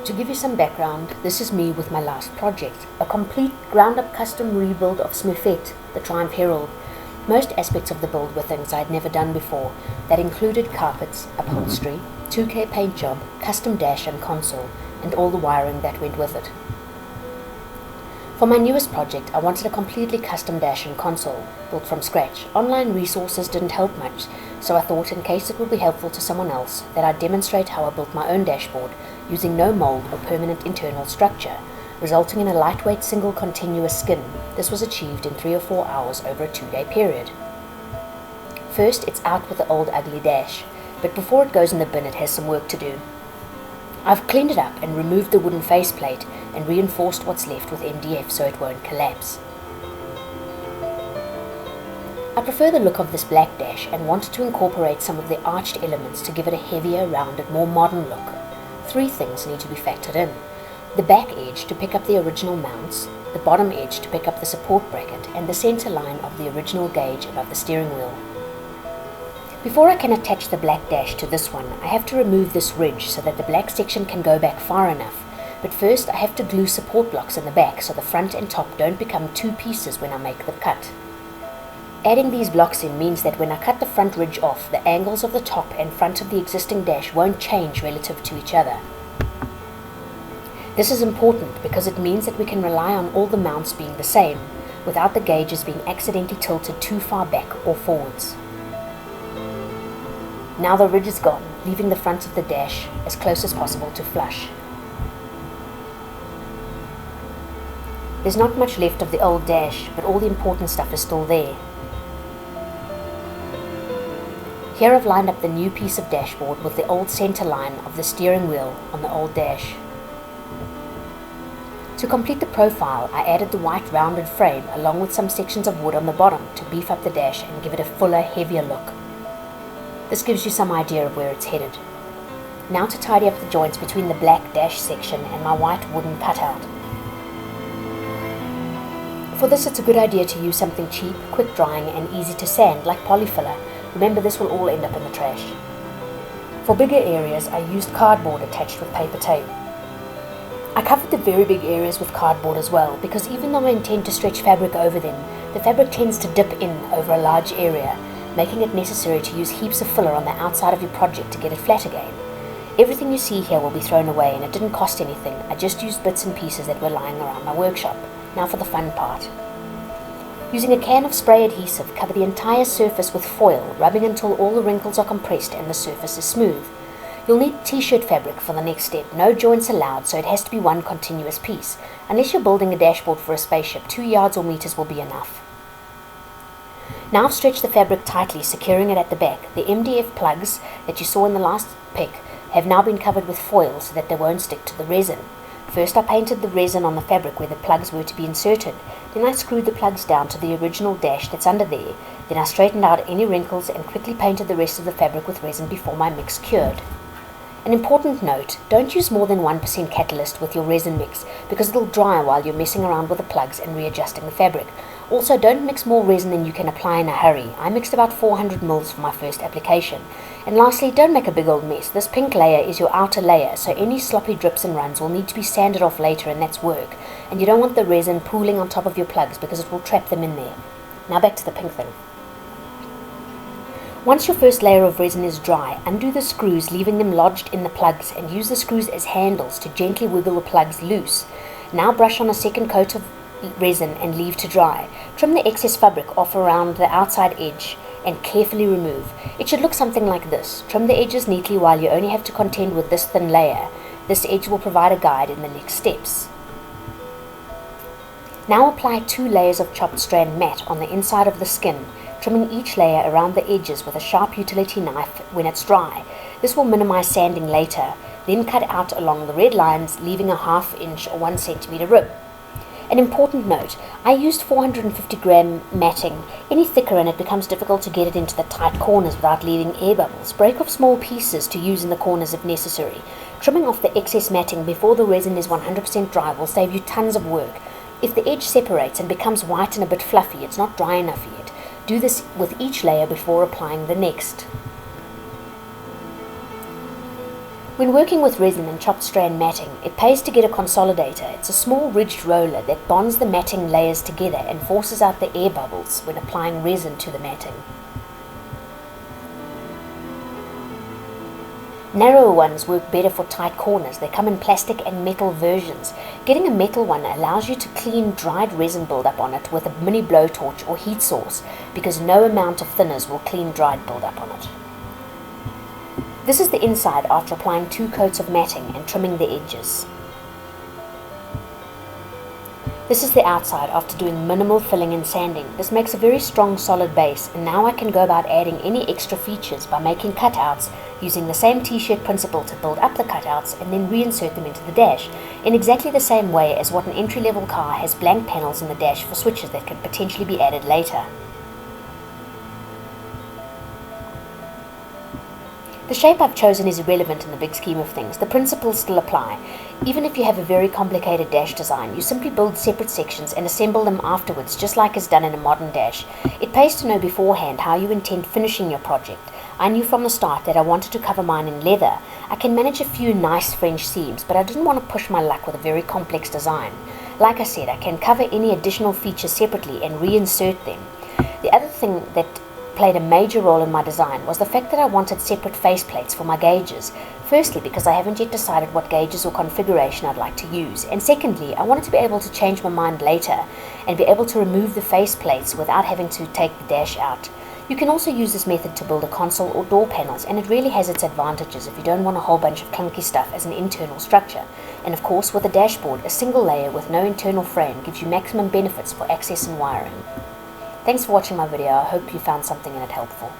To give you some background, this is me with my last project, a complete ground-up custom rebuild of Smurfette, the Triumph Herald. Most aspects of the build were things I'd never done before. That included carpets, upholstery, 2K paint job, custom dash and console, and all the wiring that went with it. For my newest project, I wanted a completely custom dash and console, built from scratch. Online resources didn't help much, so I thought in case it would be helpful to someone else, that I'd demonstrate how I built my own dashboard, using no mould or permanent internal structure, resulting in a lightweight single continuous skin. This was achieved in 3 or 4 hours over a 2-day period. First, it's out with the old ugly dash, but before it goes in the bin it has some work to do. I've cleaned it up and removed the wooden faceplate and reinforced what's left with MDF so it won't collapse. I prefer the look of this black dash and wanted to incorporate some of the arched elements to give it a heavier, rounded, more modern look. 3 things need to be factored in. The back edge to pick up the original mounts, the bottom edge to pick up the support bracket, and the center line of the original gauge above the steering wheel. Before I can attach the black dash to this one, I have to remove this ridge so that the black section can go back far enough. But first I have to glue support blocks in the back so the front and top don't become 2 pieces when I make the cut. Adding these blocks in means that when I cut the front ridge off, the angles of the top and front of the existing dash won't change relative to each other. This is important because it means that we can rely on all the mounts being the same, without the gauges being accidentally tilted too far back or forwards. Now the ridge is gone, leaving the front of the dash as close as possible to flush. There's not much left of the old dash, but all the important stuff is still there. Here I've lined up the new piece of dashboard with the old center line of the steering wheel on the old dash. To complete the profile, I added the white rounded frame along with some sections of wood on the bottom to beef up the dash and give it a fuller, heavier look. This gives you some idea of where it's headed. Now to tidy up the joints between the black dash section and my white wooden cutout. For this it's a good idea to use something cheap, quick drying and easy to sand like polyfiller. Remember, this will all end up in the trash. For bigger areas I used cardboard attached with paper tape. I covered the very big areas with cardboard as well because even though I intend to stretch fabric over them, the fabric tends to dip in over a large area, making it necessary to use heaps of filler on the outside of your project to get it flat again. Everything you see here will be thrown away and it didn't cost anything. I just used bits and pieces that were lying around my workshop. Now for the fun part. Using a can of spray adhesive, cover the entire surface with foil, rubbing until all the wrinkles are compressed and the surface is smooth. You'll need t-shirt fabric for the next step. No joints allowed, so it has to be one continuous piece. Unless you're building a dashboard for a spaceship, 2 yards or meters will be enough. Now I've stretched the fabric tightly, securing it at the back. The MDF plugs that you saw in the last pic have now been covered with foil so that they won't stick to the resin. First I painted the resin on the fabric where the plugs were to be inserted. Then I screwed the plugs down to the original dash that's under there. Then I straightened out any wrinkles and quickly painted the rest of the fabric with resin before my mix cured. An important note, don't use more than 1% catalyst with your resin mix because it'll dry while you're messing around with the plugs and readjusting the fabric. Also, don't mix more resin than you can apply in a hurry. I mixed about 400 ml for my first application. And lastly, don't make a big old mess. This pink layer is your outer layer, so any sloppy drips and runs will need to be sanded off later, and that's work. And you don't want the resin pooling on top of your plugs because it will trap them in there. Now back to the pink thing. Once your first layer of resin is dry, undo the screws, leaving them lodged in the plugs, and use the screws as handles to gently wiggle the plugs loose. Now brush on a second coat of resin and leave to dry. Trim the excess fabric off around the outside edge and carefully remove. It should look something like this. Trim the edges neatly while you only have to contend with this thin layer. This edge will provide a guide in the next steps. Now apply 2 layers of chopped strand mat on the inside of the skin, trimming each layer around the edges with a sharp utility knife when it's dry. This will minimize sanding later. Then cut out along the red lines, leaving a 1/2 inch or 1 centimeter rib. An important note, I used 450 gram matting. Any thicker and it becomes difficult to get it into the tight corners without leaving air bubbles. Break off small pieces to use in the corners if necessary. Trimming off the excess matting before the resin is 100% dry will save you tons of work. If the edge separates and becomes white and a bit fluffy, it's not dry enough yet. Do this with each layer before applying the next. When working with resin and chopped strand matting, it pays to get a consolidator. It's a small ridged roller that bonds the matting layers together and forces out the air bubbles when applying resin to the matting. Narrower ones work better for tight corners. They come in plastic and metal versions. Getting a metal one allows you to clean dried resin buildup on it with a mini blowtorch or heat source, because no amount of thinners will clean dried buildup on it. This is the inside after applying 2 coats of matting and trimming the edges. This is the outside after doing minimal filling and sanding. This makes a very strong solid base, and now I can go about adding any extra features by making cutouts using the same t-shirt principle to build up the cutouts and then reinsert them into the dash in exactly the same way as what an entry-level car has blank panels in the dash for switches that could potentially be added later. The shape I've chosen is irrelevant in the big scheme of things. The principles still apply. Even if you have a very complicated dash design, you simply build separate sections and assemble them afterwards, just like is done in a modern dash. It pays to know beforehand how you intend finishing your project. I knew from the start that I wanted to cover mine in leather. I can manage a few nice French seams, but I didn't want to push my luck with a very complex design. Like I said, I can cover any additional features separately and reinsert them. The other thing that played a major role in my design was the fact that I wanted separate faceplates for my gauges. Firstly, because I haven't yet decided what gauges or configuration I'd like to use, and secondly, I wanted to be able to change my mind later and be able to remove the faceplates without having to take the dash out. You can also use this method to build a console or door panels, and it really has its advantages if you don't want a whole bunch of clunky stuff as an internal structure. And of course, with a dashboard, a single layer with no internal frame gives you maximum benefits for access and wiring. Thanks for watching my video. I hope you found something in it helpful.